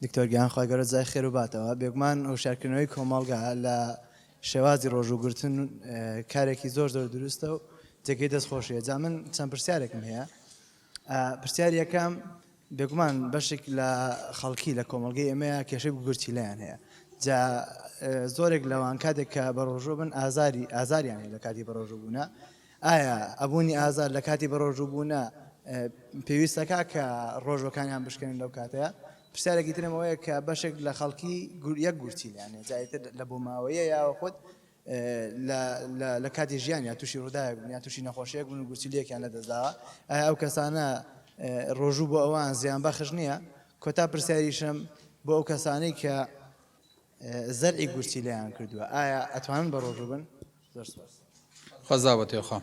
دکتۆر گیانخوای گەورە جای خێر و باتەوە بێگومان هۆشیارکردنەوەی کۆمەڵگا لە شێوازی ڕۆژوگرتن کارێکی زۆر دروستە و جێگەی دەستخۆشیە. جا من چەند پرسیارێکم هەیە. پرسیار یەکەم بێگومان بەشێک لە خەڵکی لە کۆمەڵگەی ئێمەیە کێشەی گوگرتی لەیان هەیە. جا زۆرێک لەوان کاتێک کە بەڕۆژوو بن ئازاریان هەیە لە کاتی بەڕۆژووبوونە. ئایا ئەبوونی ئازار لە کاتی بەڕۆژووبوونە پێویستەکە کە ڕۆژەکانیان بشکێنن لەو کاتەیە؟ پرسیارێکی ترەوەیە کە بەشێک لە خەڵکی یەک گورتی لێیانێ جایتر لە بۆماوەیە یاوە خۆت لە کاتی ژیان یا تووشی ڕووداوێک بوون یا تووشی نەخۆشیەک بوون و گورچیلەکیان لەدەستداوە. ئایا ئەو کەسانە ڕۆژوو بۆ ئەوان زیان بەخش نییە؟ کۆتا پرسیاریشم بۆ ئەو کەسانەی کە زەرعی گورچی لێیان کردووە ئایا ئەتوانن بە ڕۆژوو بن؟ خۆزاوەتێخوا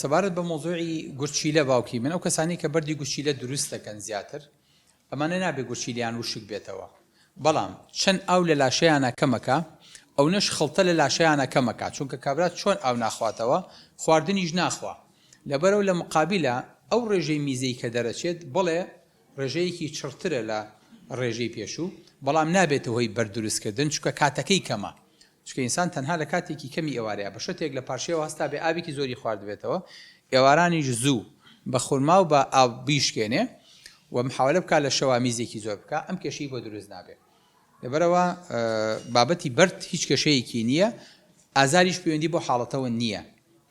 سەبارەت بە مۆزوعی گورچیلە باوکی من ئەو کەسانی کە بەردی گورچیلە دروست دەکەن زیاتر ئەمانە نابێ گورچیلیان وشک بێتەوە، بەڵام چەند ئاو لە لاشەیانە کەمەکە ئەو نەش خەڵتە لە لاشەیانە کەمەکە، چونکە کابرات چۆن ئاو ناخواتەوە خواردنیش ناخوا. لەبەرەوە لە مقابلە ئەو ڕێژەی میزەی کە دەرەچێت بڵێ ڕێژەیەکی چرترە لە ڕێژەی پێشوو، بەڵام نابێتەوە هۆی بەردروستکردن چونکە کاتەکەی کەمە. چونکە ئینسان تەنها لە کاتێکی کەمی ئێوارەیە بە شتێک لە پاشێەوە هەستا بێ ئاوێکی زۆری خواردبێتەوە، ئێوارانیش زوو بە خورما و بە ئاو بیشکێنێ و محاولە بکە لە شەوا میزێکی زۆر بکە، ئەم کێشەی بۆ دروست نابێت. لەبەرەوە بابەتی بەرد هیچ کێشەیەکی نییە، ئازاریش پەیوەندی بۆ حاڵەتەوە نییە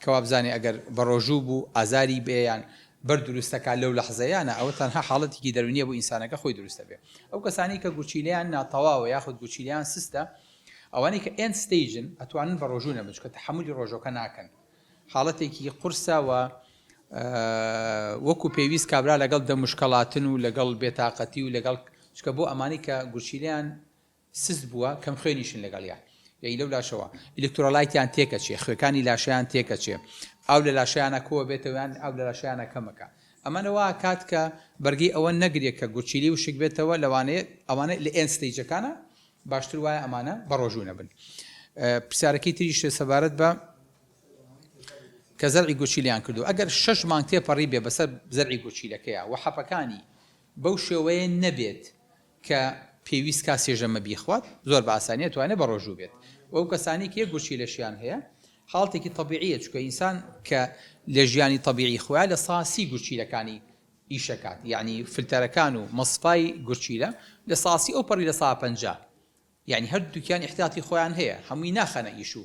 کەوا بزانێ ئەگەر بە ڕۆژوو بوو ئازاری بێیان بەرد دروستەکە لەو لەحزەیانە ئەوە تەنها حاڵەتێکی دەرونیە بۆ ئینسانەکە خۆی دروستە بێ. ئەو کەسانی کە گورچیلیان ناتەواوە یاخود گورچیلیان سستە، ئەوانەی کە ئێند ستیجن ئەتوانن بە ڕۆژوو نەبن چونکە تەحمولی ڕۆژەکە ناکەن، حاڵەتێکی قورسە و وەکو پێویست کابرا لەگەڵ دەمشکەڵاتن و لەگەڵ بێتاقەتی و لەگەڵ چکە بۆ ئەمانی کە گورچیلیان سست بووە کەم خوێنیشن لەگەڵیان یعنی لەو لاشەوە ئیلکترۆلایتیان تێکەچێ، خوێکانی لاشەیان تێکەچێ، ئاو لە لاشەیانە کۆوە بێتەوەیان ئاو لە لاشەیانە کەمەکە. ئەمانەوە کات کە بەرگی ئەوە نەگرێت کە گورچیلی وشک بێتەوە لەوانەیە ئەوانە لە ئێن ستیجەکانە باشتر وایە ئەمانە بە ڕۆژوو نەبن. پرسیارەکەی تریش سەبارەت بە کە زەرعی گورچیلیان کردو ئەگەر 6 مانگ تێپەڕی بێ بەسەر زەرعی گورچیلەکەیە و حەپەکانی بەو شێوەیە نەبێت کە پێویست کا سێژەمە بیخوات زۆر بە ئاسانیە توانێت بە ڕۆژوو بێت. وەو کەسانی کە گورچیلەشیان هەیە حاڵتێکی طبیعیە چونکە ئینسان کە لە ژیانی طبیعی خۆیان لە ساسی گورچیلەکانی ئیشەکات، یعنی فلتەرەکان و مەصفای گورچیلە لە ساسی ئەو پەڕی لە 150 یعنی هەردووکیان احتیاطی خۆیان هەیە هەمووی ناخەنە ئیشو،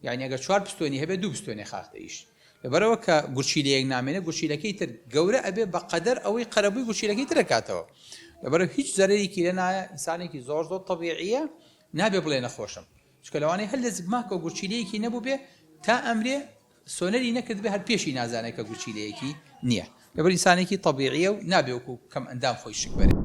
یعنی ئەگەر 4 پستۆنی هەبێت 2 پستۆنی خاختە ئیش. لەبەرەوە کە گورچیلەیەک نامێنێ گورچیلەکەی تر گەورە ئەبێ بە قەدەر ئەوەی قەرەبووی گورچیلەکەی تر دەکاتەوە. لەبەرەوە هیچ زەرێکی لە نایە، ئینسانێکی زۆر طبیعیە نابێ بڵێ نەخۆشم، چونکە لەوانەیە هەر لە زگماکە گورچیلەیەکی نەبوو بێ تا ئەمرێ سۆنەری نەکرد بێ هەر پێشی نازانێت کە گورچیلەیەکی نییە. لەبەر ئینسانێکی طبیعیە و نابێ وەکو کەم ئەندام خۆی شک بەرێ.